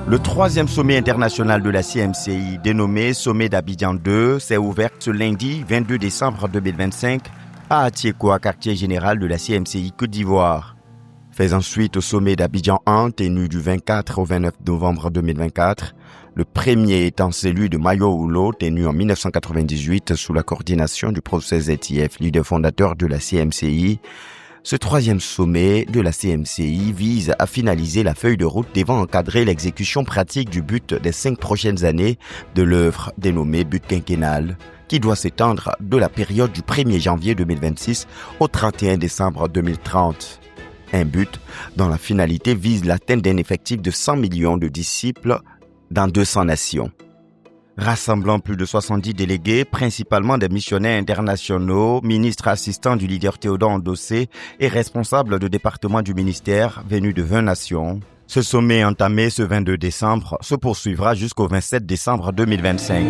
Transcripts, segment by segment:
Le troisième sommet international de la CMCI, dénommé Sommet d'Abidjan 2, s'est ouvert ce lundi 22 décembre 2025 à Atiékoa, quartier général de la CMCI Côte d'Ivoire. Faisant suite au sommet d'Abidjan 1, tenu du 24 au 29 novembre 2024, le premier étant celui de Mayo Oulo, tenu en 1998 sous la coordination du professeur ZTF, leader fondateur de la CMCI. Ce troisième sommet de la CMCI vise à finaliser la feuille de route devant encadrer l'exécution pratique du but des 5 prochaines années de l'œuvre dénommée but quinquennal, qui doit s'étendre de la période du 1er janvier 2026 au 31 décembre 2030. Un but dont la finalité vise l'atteinte d'un effectif de 100 millions de disciples dans 200 nations. Rassemblant plus de 70 délégués, principalement des missionnaires internationaux, ministres assistants du leader Théodore Ndossé et responsables de département du ministère venus de 20 nations. Ce sommet entamé ce 22 décembre se poursuivra jusqu'au 27 décembre 2025.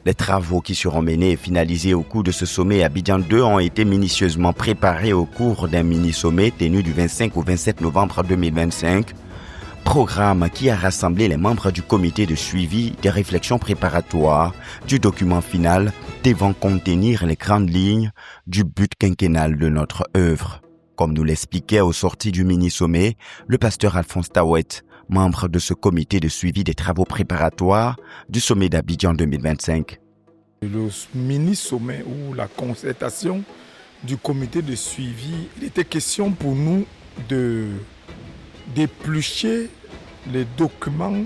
Les travaux qui seront menés et finalisés au cours de ce sommet Abidjan 2 ont été minutieusement préparés au cours d'un mini-sommet tenu du 25 au 27 novembre 2025, programme qui a rassemblé les membres du comité de suivi des réflexions préparatoires du document final devant contenir les grandes lignes du but quinquennal de notre œuvre. Comme nous l'expliquait au sorti du mini-sommet, le pasteur Alphonse Tawet, membre de ce comité de suivi des travaux préparatoires du sommet d'Abidjan 2025. Le mini-sommet ou la concertation du comité de suivi, il était question pour nous d'éplucher les documents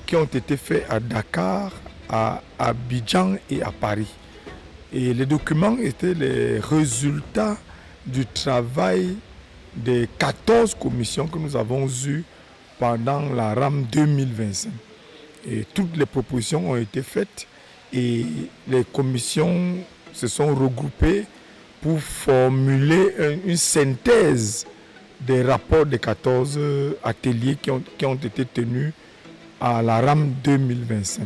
qui ont été faits à Dakar, à Abidjan et à Paris. Et les documents étaient les résultats du travail des 14 commissions que nous avons eues pendant la RAM 2025. Et toutes les propositions ont été faites et les commissions se sont regroupées pour formuler une synthèse des rapports des 14 ateliers qui ont été tenus à la RAM 2025.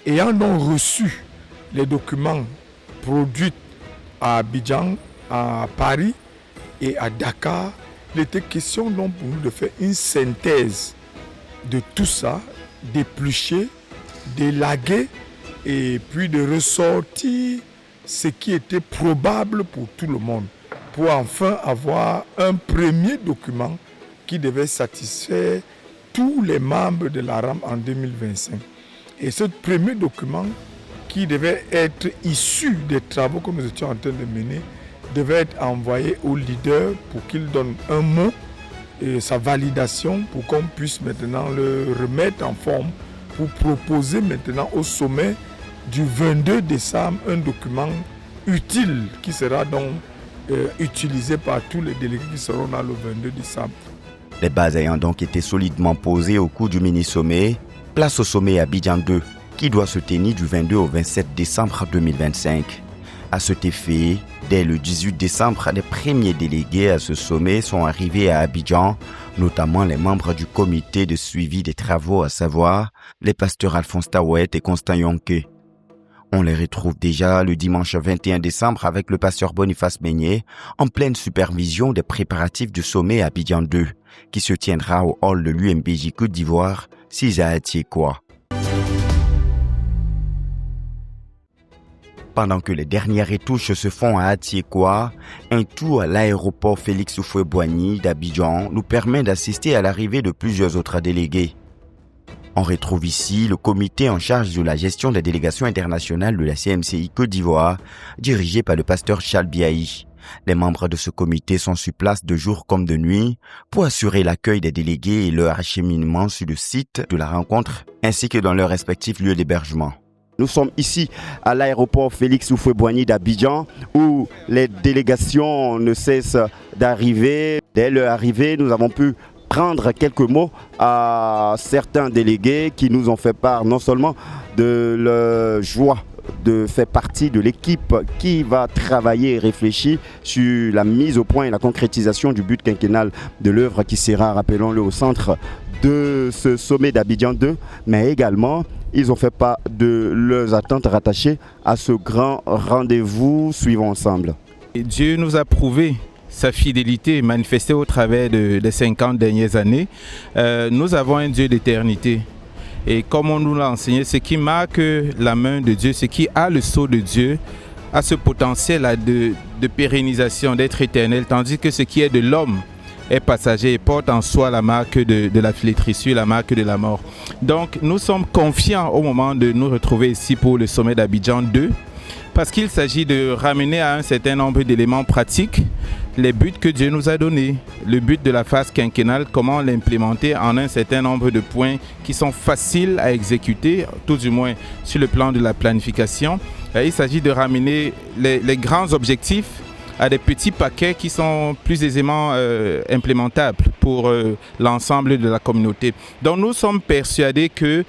Ayant donc reçu les documents produits à Abidjan, à Paris et à Dakar, il était question donc pour nous de faire une synthèse de tout ça, d'éplucher, d'élaguer et puis de ressortir ce qui était probable pour tout le monde, pour enfin avoir un premier document qui devait satisfaire tous les membres de la RAM en 2025. Et ce premier document qui devait être issu des travaux que nous étions en train de mener devait être envoyé au leader pour qu'il donne un mot et sa validation pour qu'on puisse maintenant le remettre en forme pour proposer maintenant au sommet du 22 décembre un document utile qui sera donc utilisé par tous les délégués qui seront là le 22 décembre. Les bases ayant donc été solidement posées au cours du mini-sommet, place au sommet Abidjan 2 qui doit se tenir du 22 au 27 décembre 2025. À cet effet, dès le 18 décembre, les premiers délégués à ce sommet sont arrivés à Abidjan, notamment les membres du comité de suivi des travaux, à savoir les pasteurs Alphonse Tawet et Constant Yonke. On les retrouve déjà le dimanche 21 décembre avec le pasteur Boniface Meignet en pleine supervision des préparatifs du sommet Abidjan 2, qui se tiendra au hall de l'UMBJ Côte d'Ivoire, 6 à Atiékoa. Pendant que les dernières retouches se font à Atiékoa, un tour à l'aéroport Félix Houphouët-Boigny d'Abidjan nous permet d'assister à l'arrivée de plusieurs autres délégués. On retrouve ici le comité en charge de la gestion des délégations internationales de la CMCI Côte d'Ivoire, dirigé par le pasteur Charles Biahi. Les membres de ce comité sont sur place de jour comme de nuit pour assurer l'accueil des délégués et leur acheminement sur le site de la rencontre, ainsi que dans leurs respectifs lieux d'hébergement. Nous sommes ici à l'aéroport Félix Houphouët-Boigny d'Abidjan où les délégations ne cessent d'arriver. Dès leur arrivée, nous avons pu prendre quelques mots à certains délégués qui nous ont fait part non seulement de leur joie de faire partie de l'équipe qui va travailler et réfléchir sur la mise au point et la concrétisation du but quinquennal de l'œuvre qui sera, rappelons-le, au centre de ce sommet d'Abidjan 2, mais également ils ont fait part de leurs attentes rattachées à ce grand rendez-vous. Suivons ensemble. Et Dieu nous a prouvé sa fidélité manifestée au travers des 50 dernières années. Nous avons un Dieu d'éternité. Et comme on nous l'a enseigné, ce qui marque la main de Dieu, ce qui a le sceau de Dieu, a ce potentiel de pérennisation, d'être éternel, tandis que ce qui est de l'homme est passager et porte en soi la marque de la flétrissure, la marque de la mort. Donc nous sommes confiants au moment de nous retrouver ici pour le sommet d'Abidjan 2, parce qu'il s'agit de ramener à un certain nombre d'éléments pratiques les buts que Dieu nous a donnés, le but de la phase quinquennale, comment l'implémenter en un certain nombre de points qui sont faciles à exécuter, tout du moins sur le plan de la planification. Il s'agit de ramener les grands objectifs à des petits paquets qui sont plus aisément implémentables pour l'ensemble de la communauté. Donc nous sommes persuadés que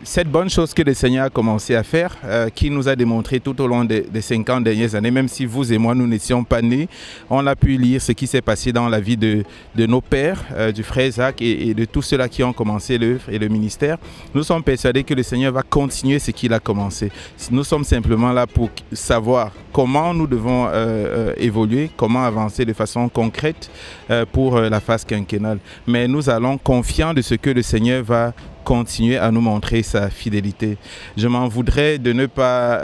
cette bonne chose que le Seigneur a commencé à faire, qui nous a démontré tout au long des 50 dernières années, même si vous et moi nous n'étions pas nés, on a pu lire ce qui s'est passé dans la vie de nos pères, du frère Zach et de tous ceux-là qui ont commencé l'œuvre et le ministère. Nous sommes persuadés que le Seigneur va continuer ce qu'il a commencé. Nous sommes simplement là pour savoir comment nous devons évoluer, comment avancer de façon concrète pour la phase quinquennale. Mais nous allons confiants de ce que le Seigneur va continuer à nous montrer sa fidélité. Je m'en voudrais de ne pas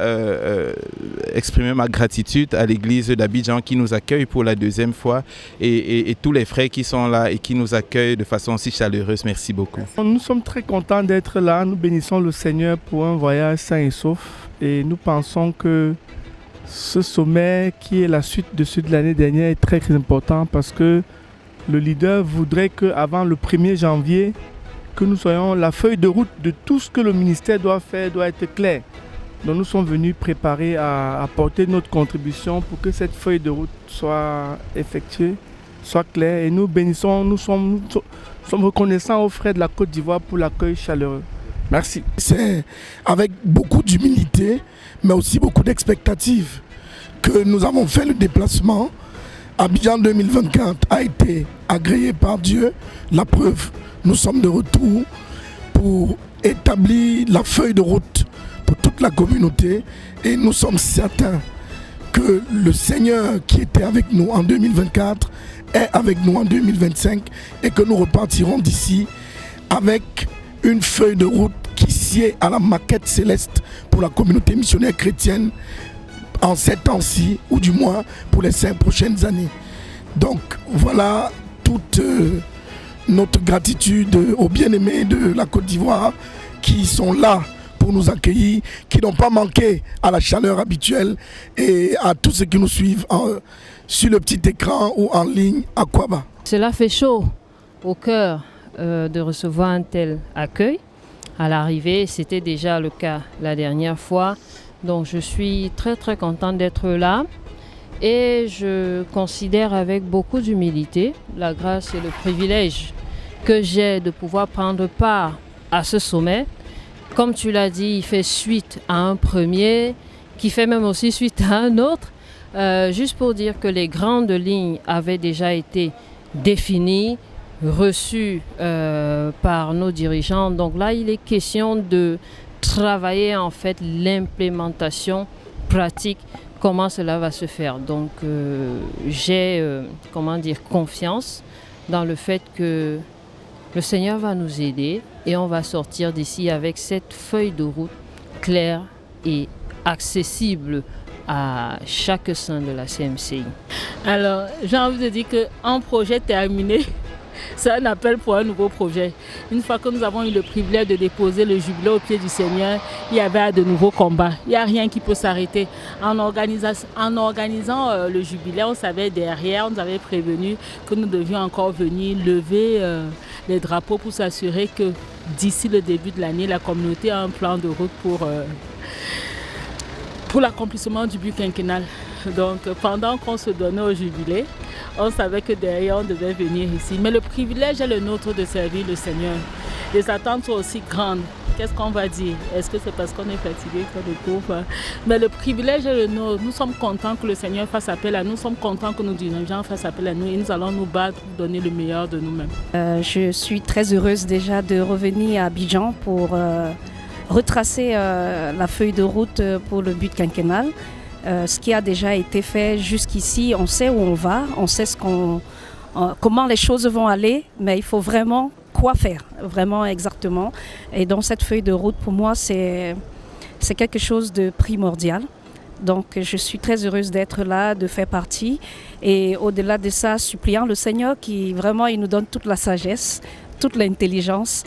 exprimer ma gratitude à l'église d'Abidjan qui nous accueille pour la deuxième fois et tous les frères qui sont là et qui nous accueillent de façon si chaleureuse. Merci beaucoup. Nous sommes très contents d'être là. Nous bénissons le Seigneur pour un voyage sain et sauf. Et nous pensons que ce sommet qui est la suite de celui de l'année dernière est très, très important parce que le leader voudrait qu'avant le 1er janvier, que nous soyons la feuille de route de tout ce que le ministère doit faire doit être clair. Donc nous sommes venus préparer à apporter notre contribution pour que cette feuille de route soit effectuée, soit claire. Et nous bénissons, nous sommes reconnaissants aux frères de la Côte d'Ivoire pour l'accueil chaleureux. Merci. C'est avec beaucoup d'humilité, mais aussi beaucoup d'expectative que nous avons fait le déplacement. Abidjan 2024 a été agréé par Dieu. La preuve, nous sommes de retour pour établir la feuille de route pour toute la communauté. Et nous sommes certains que le Seigneur qui était avec nous en 2024 est avec nous en 2025 et que nous repartirons d'ici avec une feuille de route qui sied à la maquette céleste pour la communauté missionnaire chrétienne en ces temps-ci, ou du moins pour les 5 prochaines années. Donc voilà toute notre gratitude aux bien-aimés de la Côte d'Ivoire qui sont là pour nous accueillir, qui n'ont pas manqué à la chaleur habituelle et à tous ceux qui nous suivent sur le petit écran ou en ligne à Kwaba. Cela fait chaud au cœur de recevoir un tel accueil. À l'arrivée, c'était déjà le cas la dernière fois. Donc je suis très très contente d'être là et je considère avec beaucoup d'humilité la grâce et le privilège que j'ai de pouvoir prendre part à ce sommet. Comme tu l'as dit, il fait suite à un premier, qui fait même aussi suite à un autre. Juste pour dire que les grandes lignes avaient déjà été définies, reçues par nos dirigeants. Donc là, il est question de travailler en fait l'implémentation pratique, comment cela va se faire. Donc j'ai confiance dans le fait que le Seigneur va nous aider et on va sortir d'ici avec cette feuille de route claire et accessible à chaque sein de la CMCI. Alors, j'ai envie de dire qu'un projet terminé, c'est un appel pour un nouveau projet. Une fois que nous avons eu le privilège de déposer le jubilé au pied du Seigneur, il y avait de nouveaux combats. Il n'y a rien qui peut s'arrêter. En organisant le jubilé, on savait derrière, on nous avait prévenu que nous devions encore venir lever les drapeaux pour s'assurer que d'ici le début de l'année, la communauté a un plan de route pour l'accomplissement du but quinquennal. Donc pendant qu'on se donnait au jubilé, on savait que derrière on devait venir ici. Mais le privilège est le nôtre de servir le Seigneur. Les attentes sont aussi grandes qu'est-ce qu'on va dire? Est-ce que c'est parce qu'on est fatigué qu'on est pauvre? Mais le privilège est le nôtre. Nous sommes contents que le Seigneur fasse appel à nous. Nous sommes contents que nos dirigeants fassent appel à nous. Et nous allons nous battre pour donner le meilleur de nous-mêmes. Je suis très heureuse déjà de revenir à Abidjan pour retracer la feuille de route pour le but quinquennal. Ce qui a déjà été fait jusqu'ici, on sait où on va, on sait comment les choses vont aller, mais il faut vraiment quoi faire, vraiment exactement. Et donc cette feuille de route, pour moi, c'est quelque chose de primordial. Donc je suis très heureuse d'être là, de faire partie. Et au-delà de ça, suppliant le Seigneur qui vraiment il nous donne toute la sagesse, toute l'intelligence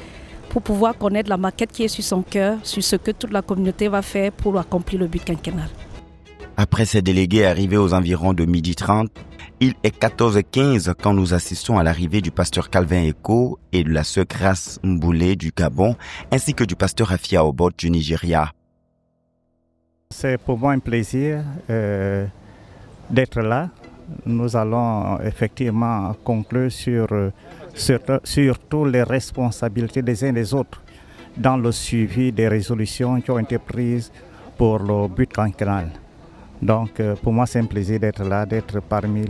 pour pouvoir connaître la maquette qui est sur son cœur, sur ce que toute la communauté va faire pour accomplir le but quinquennal. Après ces délégués arrivés aux environs de 12h30, il est 14h15 quand nous assistons à l'arrivée du pasteur Calvin Eko et de la sœur Grace Mboulé du Gabon, ainsi que du pasteur Afia Obot du Nigeria. C'est pour moi un plaisir d'être là. Nous allons effectivement conclure sur toutes les responsabilités des uns et des autres dans le suivi des résolutions qui ont été prises pour le but quinquennal. Donc pour moi c'est un plaisir d'être là, d'être parmi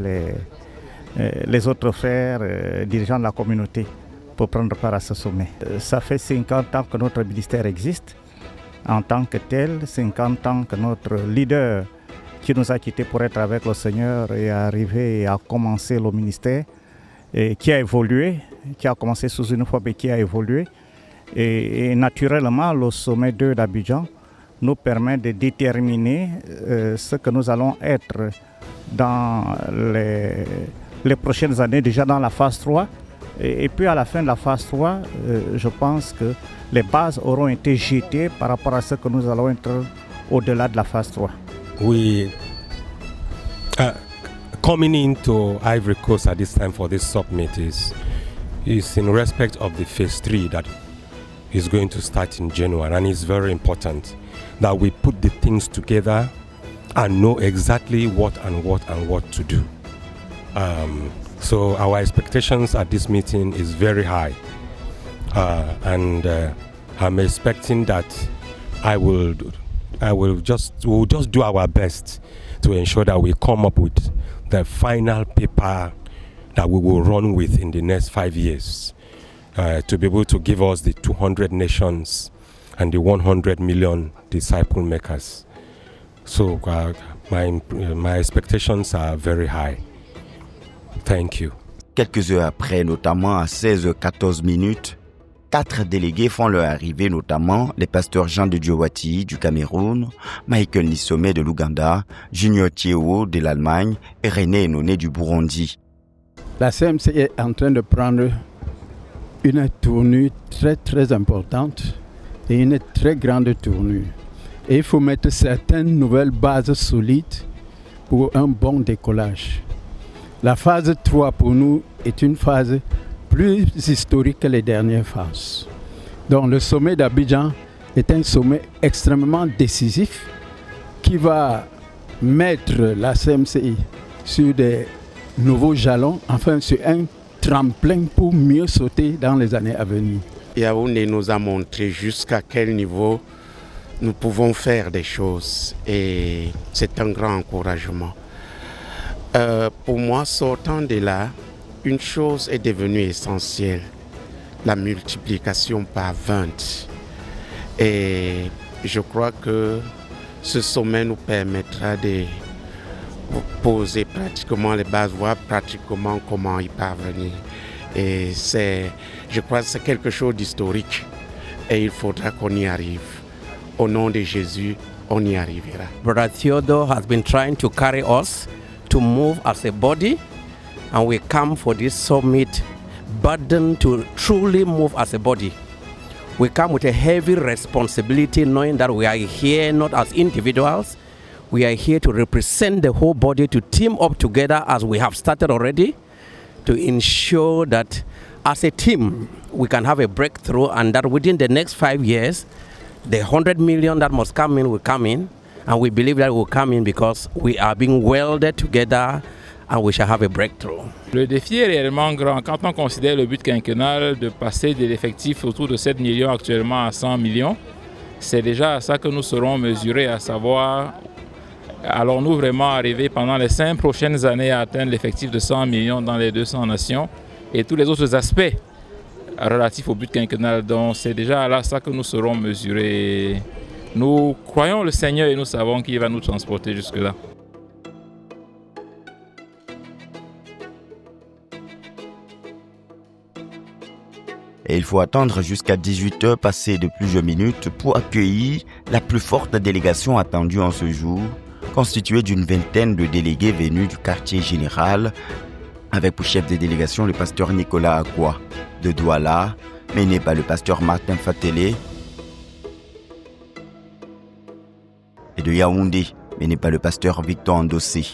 les autres frères dirigeants de la communauté pour prendre part à ce sommet. Ça fait 50 ans que notre ministère existe en tant que tel, 50 ans que notre leader qui nous a quittés pour être avec le Seigneur est arrivé à commencer le ministère et qui a évolué, qui a commencé sous une forme et qui a évolué. Et naturellement le sommet 2 d'Abidjan nous permet de déterminer ce que nous allons être dans les prochaines années, déjà dans la phase 3. Et puis à la fin de la phase 3, je pense que les bases auront été jetées par rapport à ce que nous allons être au-delà de la phase 3. We coming into Ivory Coast at this time for this summit is in respect of the phase 3 that is going to start in January, and it's very important that we put the things together and know exactly what to do. So our expectations at this meeting is very high, and I'm expecting that we'll just do our best to ensure that we come up with the final paper that we will run with in the next 5 years, to be able to give us the 200 nations and the 100 million disciple makers. So my expectations are very high. Thank you. Quelques heures après, notamment à 16h14 minutes, 4 délégués font leur arrivée, notamment les pasteurs Jean de Dieu Wati du Cameroun, Michael Nisomé de l'Ouganda, Junior Thiewo de l'Allemagne et René Enoné du Burundi. La CMC est en train de prendre une tournure très très importante et une très grande tournure. Et il faut mettre certaines nouvelles bases solides pour un bon décollage. La phase 3 pour nous est une phase plus historique que les dernières phases. Donc le sommet d'Abidjan est un sommet extrêmement décisif qui va mettre la CMCI sur des nouveaux jalons, enfin sur un tremplin pour mieux sauter dans les années à venir. Yaoundé nous a montré jusqu'à quel niveau nous pouvons faire des choses et c'est un grand encouragement. Pour moi, sortant de là, une chose est devenue essentielle, la multiplication par 20. Et je crois que ce sommet nous permettra de poser pratiquement les bases, voir pratiquement comment y parvenir. Et je crois que c'est quelque chose d'historique et il faudra qu'on y arrive. Au nom de Jésus, on y arrivera. Brother Theodore has been trying to carry us to move as a body, and we come for this summit burdened to truly move as a body. We come with a heavy responsibility, knowing that we are here not as individuals. We are here to represent the whole body, to team up together as we have started already, to ensure that as a team we can have a breakthrough, and that within the next 5 years, the 100 million that must come in will come in. And we believe that will come in because we are being welded together and we shall have a breakthrough. Le défi est réellement grand. Quand on considère le but quinquennal de passer de l'effectif autour de 7 millions actuellement à 100 millions, c'est déjà à ça que nous serons mesurés, à savoir, allons-nous vraiment arriver pendant les 5 prochaines années à atteindre l'effectif de 100 millions dans les 200 nations et tous les autres aspects relatifs au but quinquennal. Donc c'est déjà là ça que nous serons mesurés. Nous croyons le Seigneur et nous savons qu'il va nous transporter jusque-là. Et il faut attendre jusqu'à 18h passées de plusieurs minutes pour accueillir la plus forte délégation attendue en ce jour, constituée d'une vingtaine de délégués venus du quartier général, avec pour chef de délégation le pasteur Nicolas Akwa de Douala, mené par le pasteur Martin Fatele, et de Yaoundé, mené par le pasteur Victor Ndossé,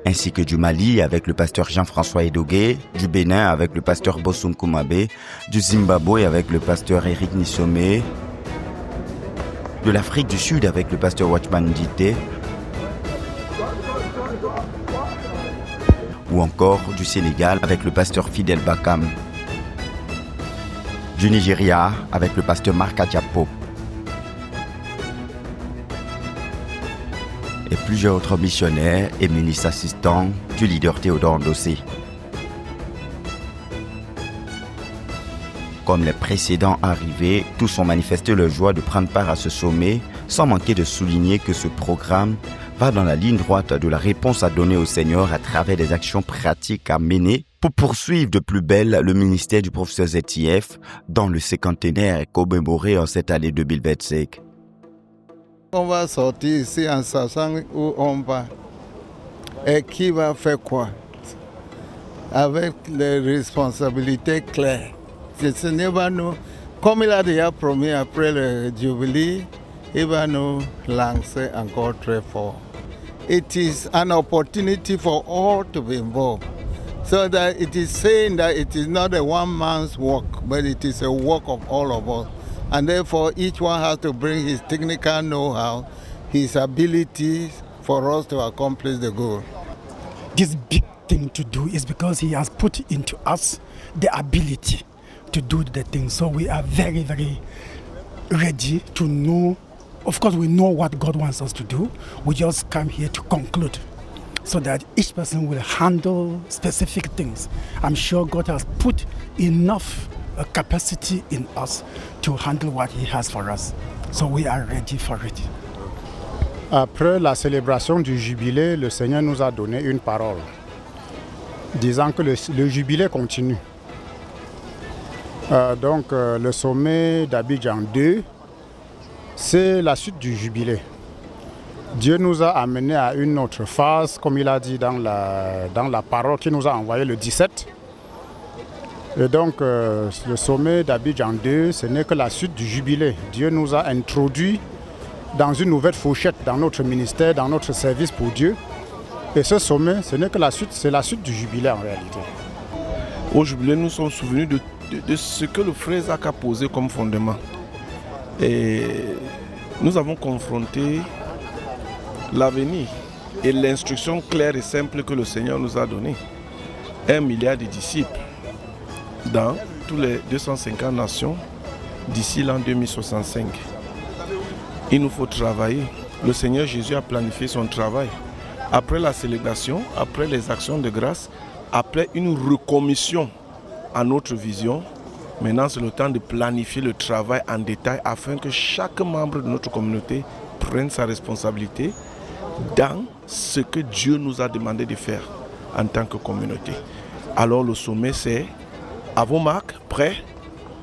ainsi que du Mali avec le pasteur Jean-François Edogué, du Bénin avec le pasteur Bosun Kumabe, du Zimbabwe avec le pasteur Eric Nissomé, de l'Afrique du Sud avec le pasteur Watchman Dite, ou encore du Sénégal avec le pasteur Fidel Bakam, du Nigeria avec le pasteur Marc Adiapo, et plusieurs autres missionnaires et ministres assistants du leader Théodore Ndossé. Comme les précédents arrivés, tous ont manifesté leur joie de prendre part à ce sommet, sans manquer de souligner que ce programme va dans la ligne droite de la réponse à donner au Seigneur à travers des actions pratiques à mener pour poursuivre de plus belle le ministère du professeur ZTF dans le cinquantenaire commémoré en cette année 2025. On va sortir ici en sachant où on va et qui va faire quoi, avec les responsabilités claires. Le Seigneur va nous, comme il a déjà promis après le Jubilee, il va nous lancer encore très fort. It is an opportunity for all to be involved. So that it is saying that it is not a one man's work, but it is a work of all of us. And therefore, each one has to bring his technical know-how, his abilities for us to accomplish the goal. This big thing to do is because he has put into us the ability to do the thing. So we are very, very ready to know. Of course, we know what God wants us to do. We just come here to conclude so that each person will handle specific things. I'm sure God has put enough capacity in us to handle what he has for us. So we are ready for it. Après la célébration du jubilé, le Seigneur nous a donné une parole, disant que le jubilé continue. Donc le sommet d'Abidjan 2, c'est la suite du jubilé. Dieu nous a amenés à une autre phase, comme il a dit dans la parole qu'il nous a envoyée le 17. Et donc, le sommet d'Abidjan 2, ce n'est que la suite du jubilé. Dieu nous a introduits dans une nouvelle fourchette, dans notre ministère, dans notre service pour Dieu. Et ce sommet, ce n'est que la suite, c'est la suite du jubilé en réalité. Au jubilé, nous sommes souvenus de ce que le frère Zach a posé comme fondement. Et nous avons confronté l'avenir et l'instruction claire et simple que le Seigneur nous a donnée. 1 milliard de disciples dans toutes les 250 nations d'ici l'an 2065. Il nous faut travailler. Le Seigneur Jésus a planifié son travail. Après la célébration, après les actions de grâce, après une recommission à notre vision, maintenant c'est le temps de planifier le travail en détail afin que chaque membre de notre communauté prenne sa responsabilité dans ce que Dieu nous a demandé de faire en tant que communauté. Alors le sommet c'est à vos marques, prêts,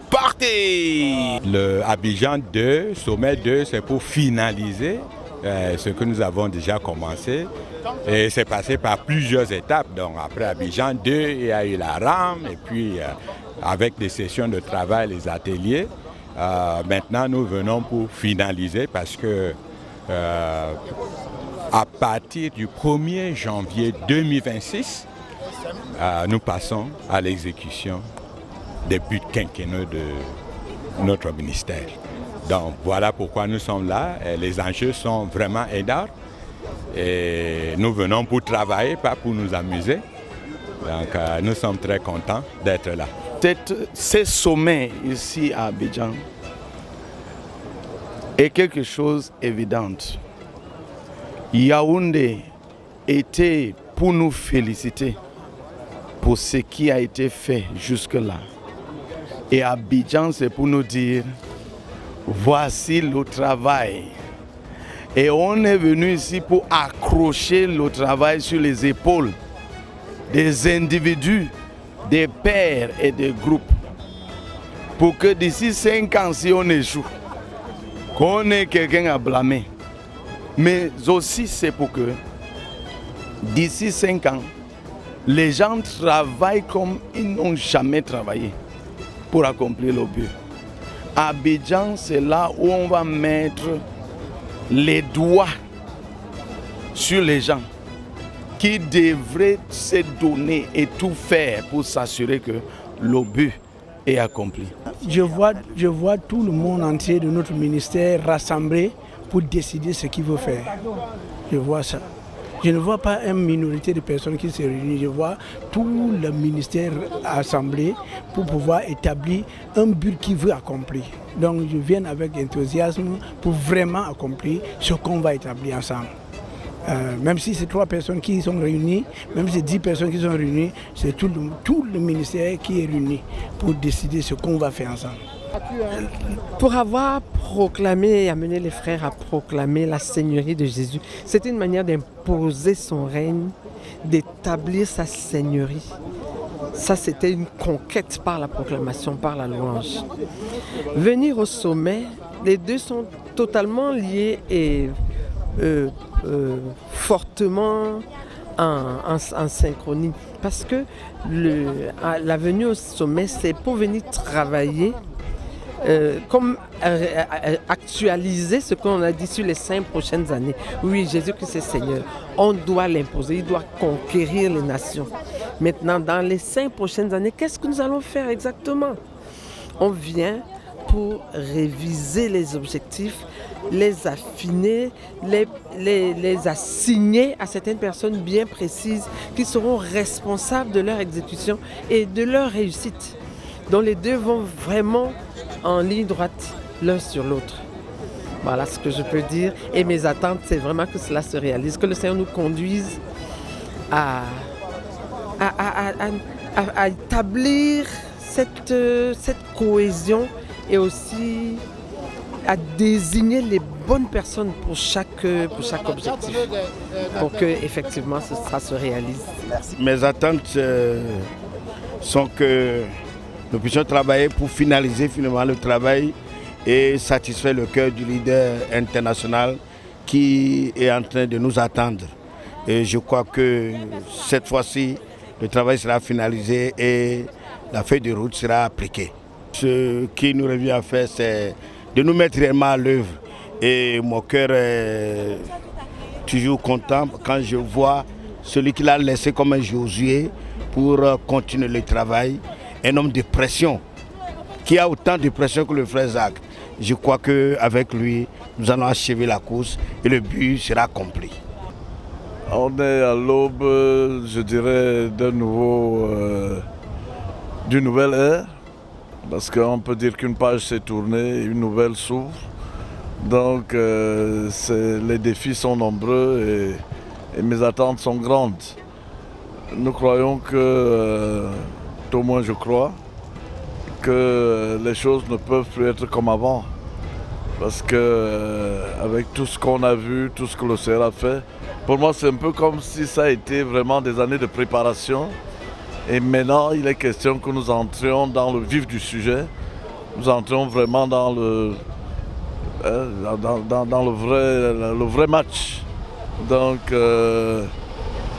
partez! Le Abidjan 2, sommet 2, c'est pour finaliser ce que nous avons déjà commencé. Et c'est passé par plusieurs étapes. Donc après Abidjan 2, il y a eu la rame et puis avec des sessions de travail, les ateliers. Maintenant, nous venons pour finaliser parce que à partir du 1er janvier 2026, nous passons à l'exécution des buts quinquennaux de notre ministère. Donc voilà pourquoi nous sommes là. Les enjeux sont vraiment énormes Et nous venons pour travailler, pas pour nous amuser. Donc nous sommes très contents d'être là. Ces sommets ici à Abidjan est quelque chose d'évident. Yaoundé était pour nous féliciter pour ce qui a été fait jusque-là. Et Abidjan, c'est pour nous dire, voici le travail. Et on est venu ici pour accrocher le travail sur les épaules des individus, des pairs et des groupes. Pour que d'ici 5 ans, si on échoue, qu'on ait quelqu'un à blâmer. Mais aussi, c'est pour que d'ici 5 ans, les gens travaillent comme ils n'ont jamais travaillé pour accomplir le but. Abidjan, c'est là où on va mettre les doigts sur les gens qui devraient se donner et tout faire pour s'assurer que le but est accompli. Je vois tout le monde entier de notre ministère rassemblé pour décider ce qu'il veut faire. Je vois ça. Je ne vois pas une minorité de personnes qui se réunissent. Je vois tout le ministère assemblé pour pouvoir établir un but qu'il veut accomplir. Donc je viens avec enthousiasme pour vraiment accomplir ce qu'on va établir ensemble. Même si c'est 3 personnes qui sont réunies, même si c'est 10 personnes qui sont réunies, c'est tout le ministère qui est réuni pour décider ce qu'on va faire ensemble. Pour avoir proclamé et amené les frères à proclamer la Seigneurie de Jésus, c'était une manière d'imposer son règne, d'établir sa Seigneurie. Ça, c'était une conquête par la proclamation, par la louange. Venir au sommet, les deux sont totalement liés et fortement en synchronie. Parce que la venue au sommet, c'est pour venir travailler, comme actualiser ce qu'on a dit sur les 5 prochaines années. Oui, Jésus-Christ est Seigneur. On doit l'imposer, il doit conquérir les nations. Maintenant, dans les 5 prochaines années, qu'est-ce que nous allons faire exactement? On vient pour réviser les objectifs, les affiner, les assigner à certaines personnes bien précises qui seront responsables de leur exécution et de leur réussite. Donc les deux vont vraiment en ligne droite l'un sur l'autre. Voilà ce que je peux dire. Et mes attentes, c'est vraiment que cela se réalise, que le Seigneur nous conduise à établir cette cohésion et aussi à désigner les bonnes personnes pour chaque objectif, pour que effectivement ça se réalise. Merci. Mes attentes sont que nous puissions travailler pour finaliser finalement le travail et satisfaire le cœur du leader international qui est en train de nous attendre. Et je crois que cette fois-ci, le travail sera finalisé et la feuille de route sera appliquée. Ce qui nous revient à faire, c'est de nous mettre réellement à l'œuvre. Et mon cœur est toujours content quand je vois celui qui l'a laissé comme un Josué pour continuer le travail. Un homme de pression, qui a autant de pression que le frère Zach. Je crois qu'avec lui, nous allons achever la course et le but sera accompli. On est à l'aube, je dirais, d'une nouvelle ère. Parce qu'on peut dire qu'une page s'est tournée, une nouvelle s'ouvre. Donc les défis sont nombreux et mes attentes sont grandes. Nous croyons que, au moins je crois, que les choses ne peuvent plus être comme avant. Parce que avec tout ce qu'on a vu, tout ce que le Seigneur a fait, pour moi c'est un peu comme si ça a été vraiment des années de préparation. Et maintenant, il est question que nous entrions dans le vif du sujet. Nous entrions vraiment dans le vrai match. Donc,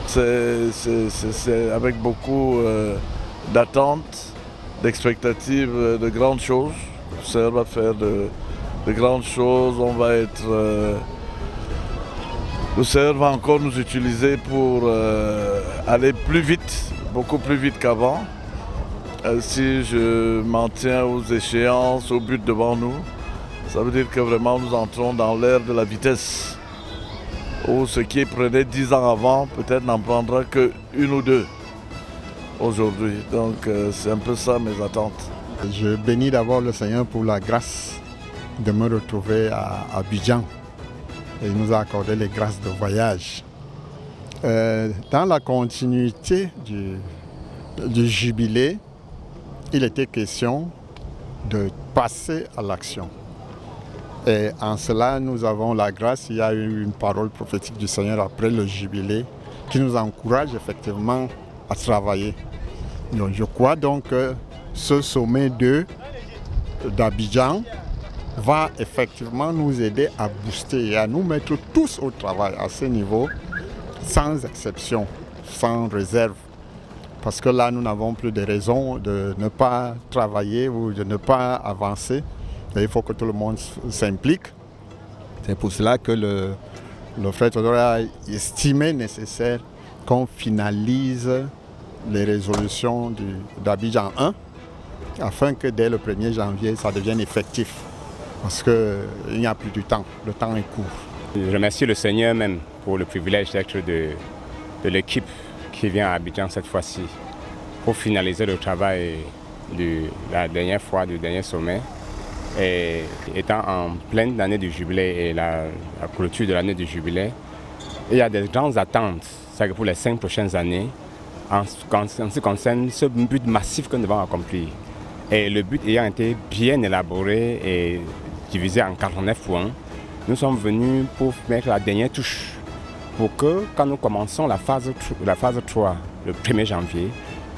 c'est avec beaucoup d'attentes, d'expectatives de grandes choses. Le Seigneur va faire de grandes choses. On va être... le Seigneur va encore nous utiliser pour aller plus vite, beaucoup plus vite qu'avant. Si je m'en tiens aux échéances, au but devant nous, ça veut dire que vraiment nous entrons dans l'ère de la vitesse. Ou ce qui prenait 10 ans avant, peut-être n'en prendra qu'une ou deux aujourd'hui. Donc c'est un peu ça mes attentes. Je bénis d'abord le Seigneur pour la grâce de me retrouver à Abidjan. Et il nous a accordé les grâces de voyage. Dans la continuité du jubilé, il était question de passer à l'action. Et en cela, nous avons la grâce. Il y a eu une parole prophétique du Seigneur après le jubilé qui nous encourage effectivement à travailler. Donc, je crois donc que ce sommet 2 d'Abidjan va effectivement nous aider à booster et à nous mettre tous au travail à ce niveau, sans exception, sans réserve. Parce que là, nous n'avons plus de raison de ne pas travailler ou de ne pas avancer. Et il faut que tout le monde s'implique. C'est pour cela que le frère Théodore a estimé nécessaire qu'on finalise les résolutions d'Abidjan 1 afin que dès le 1er janvier, ça devienne effectif. Parce qu'il n'y a plus du temps, le temps est court. Je remercie le Seigneur même pour le privilège d'être de l'équipe qui vient à Abidjan cette fois-ci pour finaliser le travail de la dernière fois, du dernier sommet. Et étant en pleine année du jubilé et la clôture de l'année du jubilé, il y a des grandes attentes, c'est que pour les 5 prochaines années, en ce qui concerne ce but massif que nous devons accomplir. Et le but ayant été bien élaboré et divisé en 49 points, nous sommes venus pour mettre la dernière touche pour que quand nous commençons la phase 3, le 1er janvier,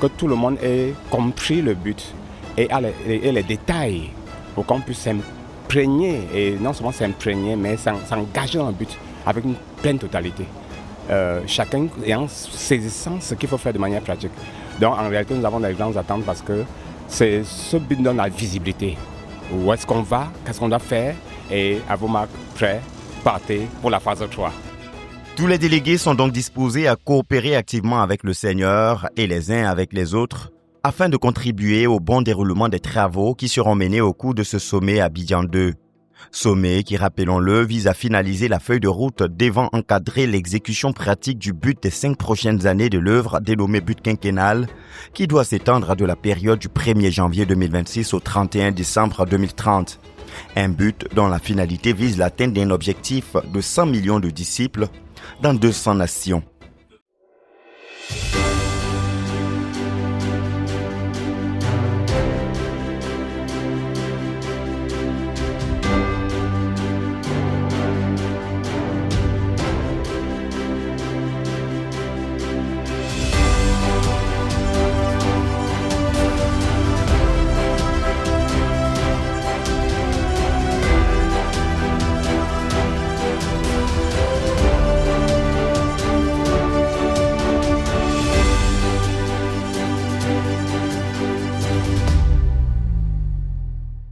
que tout le monde ait compris le but et les détails pour qu'on puisse s'imprégner, et non seulement s'imprégner, mais s'engager dans le but avec une pleine totalité. Chacun ayant saisissant ce qu'il faut faire de manière pratique. Donc en réalité, nous avons des grandes attentes parce que ce but donne la visibilité. Où est-ce qu'on va, qu'est-ce qu'on doit faire, et à vos marques, prêts, partez pour la phase 3. Tous les délégués sont donc disposés à coopérer activement avec le Seigneur et les uns avec les autres afin de contribuer au bon déroulement des travaux qui seront menés au cours de ce sommet Abidjan 2. Sommet qui, rappelons-le, vise à finaliser la feuille de route devant encadrer l'exécution pratique du but des 5 prochaines années de l'œuvre dénommée but quinquennal qui doit s'étendre de la période du 1er janvier 2026 au 31 décembre 2030. Un but dont la finalité vise l'atteinte d'un objectif de 100 millions de disciples dans 200 nations.